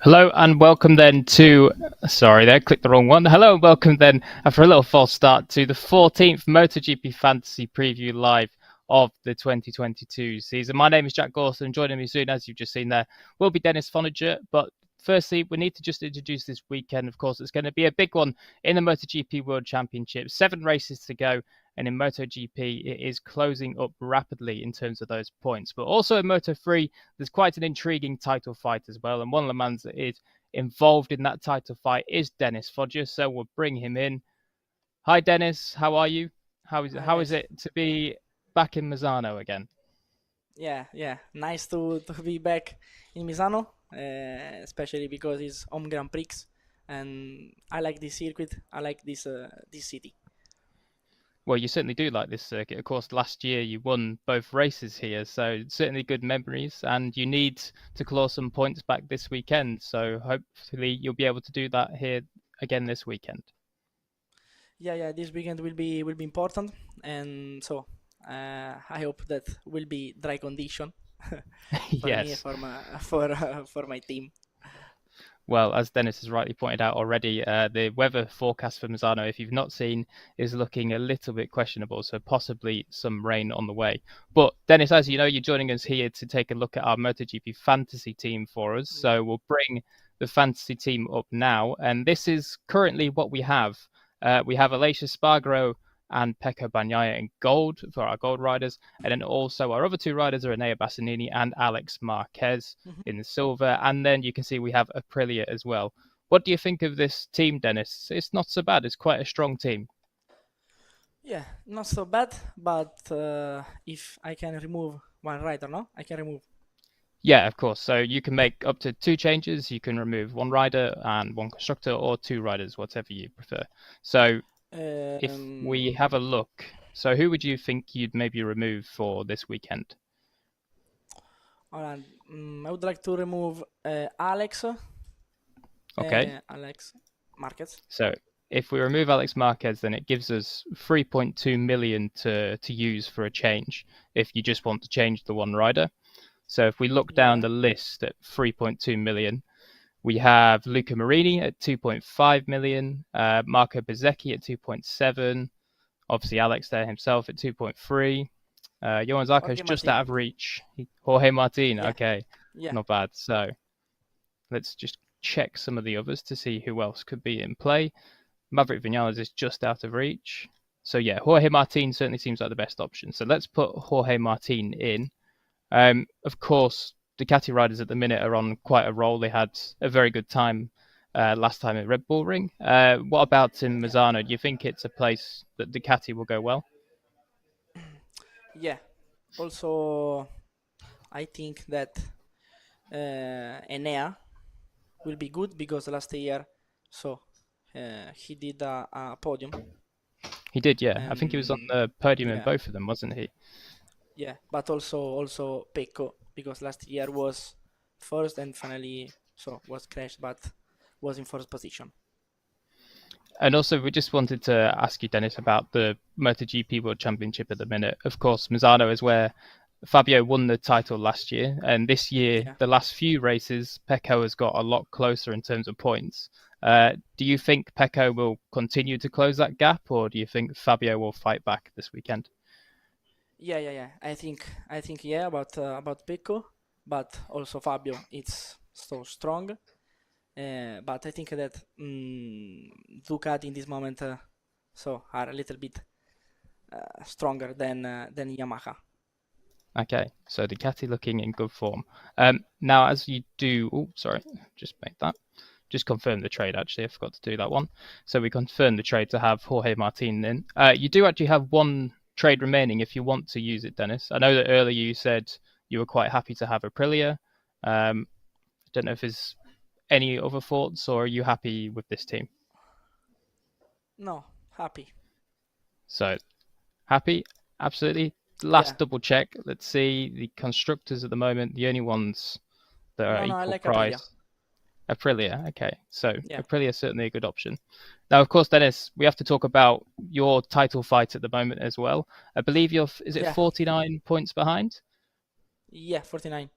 Hello and welcome then to, sorry there, clicked the wrong one. Hello and welcome then, after a little false start, to the 14th MotoGP Fantasy Preview Live of the 2022 season. My name is Jack Gorson. Joining me soon, as you've just seen there, will be Dennis Fonager. But firstly, we need to just introduce this weekend. Of course, it's going to be a big one in the MotoGP World Championship. 7 races to go. And in MotoGP, it is closing up rapidly in terms of those points. But also in Moto3, there's quite an intriguing title fight as well. And one of the men that is involved in that title fight is Dennis Fonager. So we'll bring him in. Hi, Dennis. How are you? How is Hi how is guys. it to be back in Misano again? Yeah. Nice to be back in Misano, especially because it's home Grand Prix, and I like this circuit. I like this city. Well, you certainly do like this circuit. Of course, last year you won both races here, so certainly good memories. And you need to claw some points back this weekend. So hopefully you'll be able to do that here again this weekend. Yeah. This weekend will be important, and so I hope that will be dry condition for me Yes. for my team. Well, as Dennis has rightly pointed out already, the weather forecast for Misano, if you've not seen, is looking a little bit questionable. So possibly some rain on the way. But Dennis, as you know, you're joining us here to take a look at our MotoGP fantasy team for us. Yeah. So we'll bring the fantasy team up now, and this is currently what we have. We have Aleix Spargaro and Pecco Bagnaia in gold for our gold riders, and then also our other two riders are Enea Bassanini and Alex Marquez Mhm. in the silver. And then you can see we have Aprilia as well. What do you think of this team, Dennis? It's not so bad. It's quite a strong team. Yeah, not so bad, but if I can remove one rider, no, I can remove. Yeah, of course. So you can make up to 2 changes. You can remove one rider and one constructor, or 2 riders, whatever you prefer. So if we Um, have a look, so who would you think you'd maybe remove for this weekend? Alright, I would like to remove Okay. Alex Marquez. So if we remove Alex Marquez, then it gives us 3.2 million to use for a change if you just want to change the one rider. So if we look down Yeah. the list at 3.2 million, we have Luca Marini at 2.5 million, Marco Bezzecchi at 2.7, obviously Alex there himself at 2.3. Johan Zarco's Jorge just Martin. out of reach. Jorge Martin, Yeah. okay, Yeah. not bad. So let's just check some of the others to see who else could be in play. Maverick Vinales is just out of reach. So yeah, Jorge Martin certainly seems like the best option. So let's put Jorge Martin in. Of course, Ducati riders at the minute are on quite a roll. They had a very good time last time at Red Bull Ring. What about in Yeah. Misano? Do you think it's a place that Ducati will go well? Yeah. Also, I think that Enea will be good because last year, so he did a podium, He did, yeah. I think he was on and the podium in yeah, both of them, wasn't he? yeah. But also Pecco because last year was first and finally so was crashed, but was in first position. And also, we just wanted to ask you, Dennis, about the MotoGP World Championship at the minute. Of course, Misano is where Fabio won the title last year, and this year, Yeah. the last few races, Pecco has got a lot closer in terms of points. Do you think Pecco will continue to close that gap, or do you think Fabio will fight back this weekend? Yeah. I think yeah about Pecco, but also Fabio. It's so strong. But I think that Ducati in this moment so are a little bit stronger than Yamaha. Okay, so Ducati looking in good form. Now, as you do, oh, sorry, just make that. Just confirm the trade, actually. I forgot to do that one. So we confirm the trade to have Jorge Martin in. You do actually have one trade remaining if you want to use it, Dennis. I know that earlier you said you were quite happy to have Aprilia. I don't know if there's any other thoughts, or are you happy with this team? No, happy. So happy, absolutely. Yeah. Last double check. Let's see the constructors at the moment. The only ones that are No, I equal like Aprilia. price. Aprilia, okay. So Yeah. Aprilia is certainly a good option. Now, of course, Dennis, we have to talk about your title fight at the moment as well. I believe is it Yeah. 49 points behind? Yeah. 49.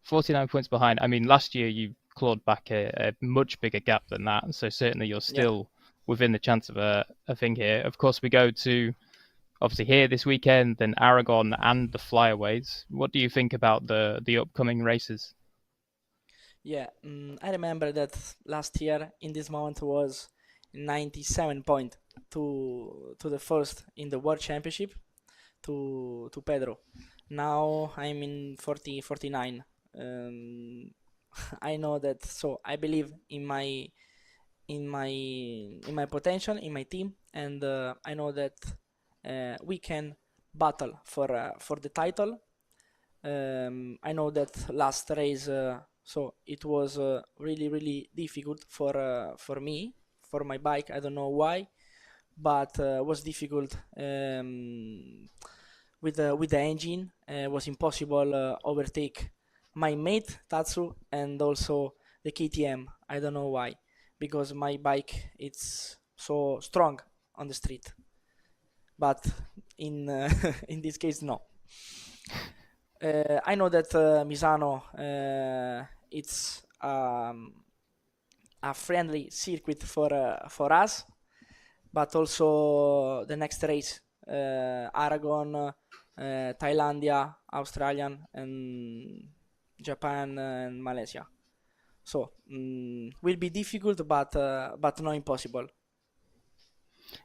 49 points behind. I mean, last year you clawed back a much bigger gap than that. So certainly you're still within the chance of a thing here. Of course, we go to obviously here this weekend, then Aragon and the flyaways. What do you think about the upcoming races? Yeah, I remember that last year in this moment was 97 point to the first in the World Championship to Pedro. Now I'm in 49. Um, I know that, so I believe in my potential, in my team, and I know that we can battle for the title. I know that last race, so it was really difficult for me, for my bike. I don't know why, but was difficult with the engine. Was impossible overtake my mate Tatsu and also the KTM. I don't know why, because my bike it's so strong on the street, but in in this case no. I know that Misano it's a friendly circuit for us, but also the next race, Aragon, Thailandia, Australian, and Japan and Malaysia. So will be difficult, but not impossible.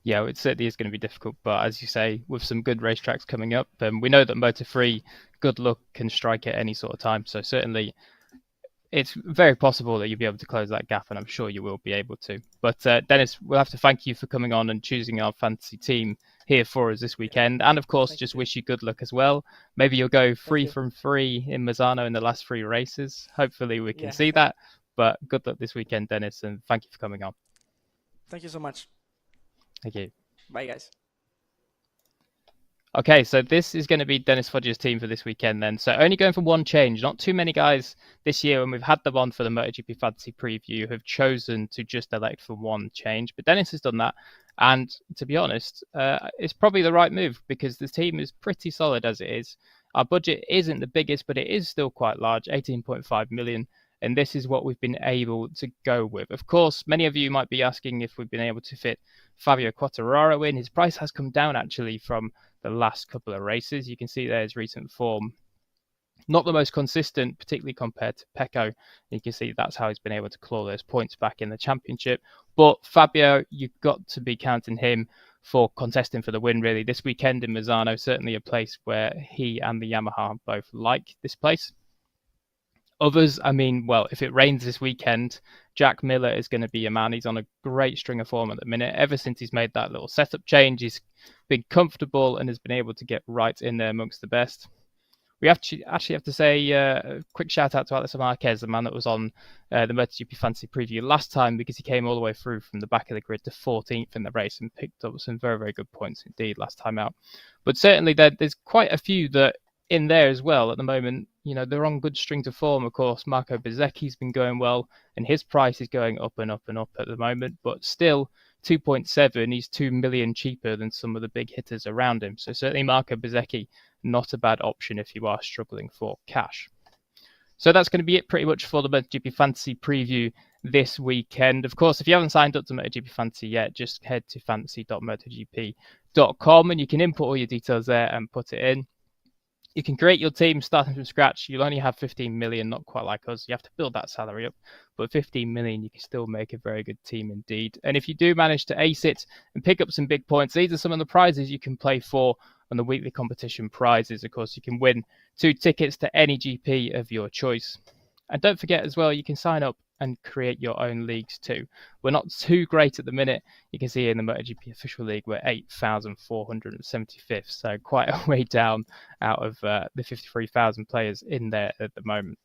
Yeah, it certainly is going to be difficult, but as you say, with some good racetracks coming up, we know that Moto3, good luck can strike at any sort of time. So certainly, it's very possible that you'll be able to close that gap, and I'm sure you will be able to. But Dennis, we'll have to thank you for coming on and choosing our fantasy team here for us this weekend, and of course, just wish you good luck as well. Maybe you'll go 3 from 3 in Misano in the last 3 races. Hopefully, we can see that. But good luck this weekend, Dennis, and thank you for coming on. Thank you so much. Thank you. Bye, guys. Okay, so this is going to be Dennis Fudge's team for this weekend then. So only going for one change. Not too many guys this year, when we've had them on for the MotoGP Fantasy Preview, have chosen to just elect for one change. But Dennis has done that. And to be honest, it's probably the right move because the team is pretty solid as it is. Our budget isn't the biggest, but it is still quite large, 18.5 million. And this is what we've been able to go with. Of course, many of you might be asking if we've been able to fit Fabio Quartararo in. His price has come down actually from the last couple of races. You can see there his recent form. Not the most consistent, particularly compared to Pecco. You can see that's how he's been able to claw those points back in the championship. But Fabio, you've got to be counting him for contesting for the win, really. This weekend in Misano, certainly a place where he and the Yamaha both like this place. Others, I mean, well, if it rains this weekend, Jack Miller is going to be a man. He's on a great string of form at the minute. Ever since he's made that little setup change, he's been comfortable and has been able to get right in there amongst the best. We actually have to say a quick shout out to Alex Marquez, the man that was on the MotoGP Fantasy Preview last time, because he came all the way through from the back of the grid to 14th in the race and picked up some very, very good points indeed last time out. But certainly there's quite a few that in there as well at the moment. You know, they're on good strings of form. Of course, Marco Bezzecchi's been going well, and his price is going up and up and up at the moment. But still, 2.7, he's 2 million cheaper than some of the big hitters around him. So certainly Marco Bezzecchi, not a bad option if you are struggling for cash. So that's going to be it pretty much for the MotoGP Fantasy Preview this weekend. Of course, if you haven't signed up to MotoGP Fantasy yet, just head to fantasy.motogp.com and you can input all your details there and put it in. You can create your team starting from scratch. You'll only have 15 million, not quite like us. You have to build that salary up. But 15 million, you can still make a very good team indeed. And if you do manage to ace it and pick up some big points, these are some of the prizes you can play for on the weekly competition prizes. Of course, you can win 2 tickets to any GP of your choice. And don't forget as well, you can sign up and create your own leagues too. We're not too great at the minute. You can see in the MotoGP official league, we're 8,475th, so quite a way down out of the 53,000 players in there at the moment.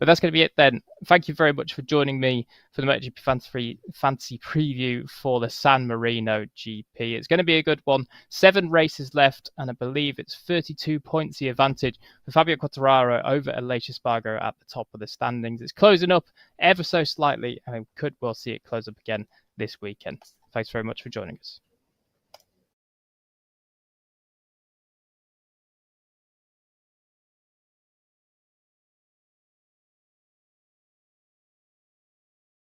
But that's going to be it then. Thank you very much for joining me for the MotoGP Fantasy Preview for the San Marino GP. It's going to be a good one. 7 races left, and I believe it's 32 points the advantage for Fabio Quartararo over Aleix Espargaro at the top of the standings. It's closing up ever so slightly, and we could well see it close up again this weekend. Thanks very much for joining us.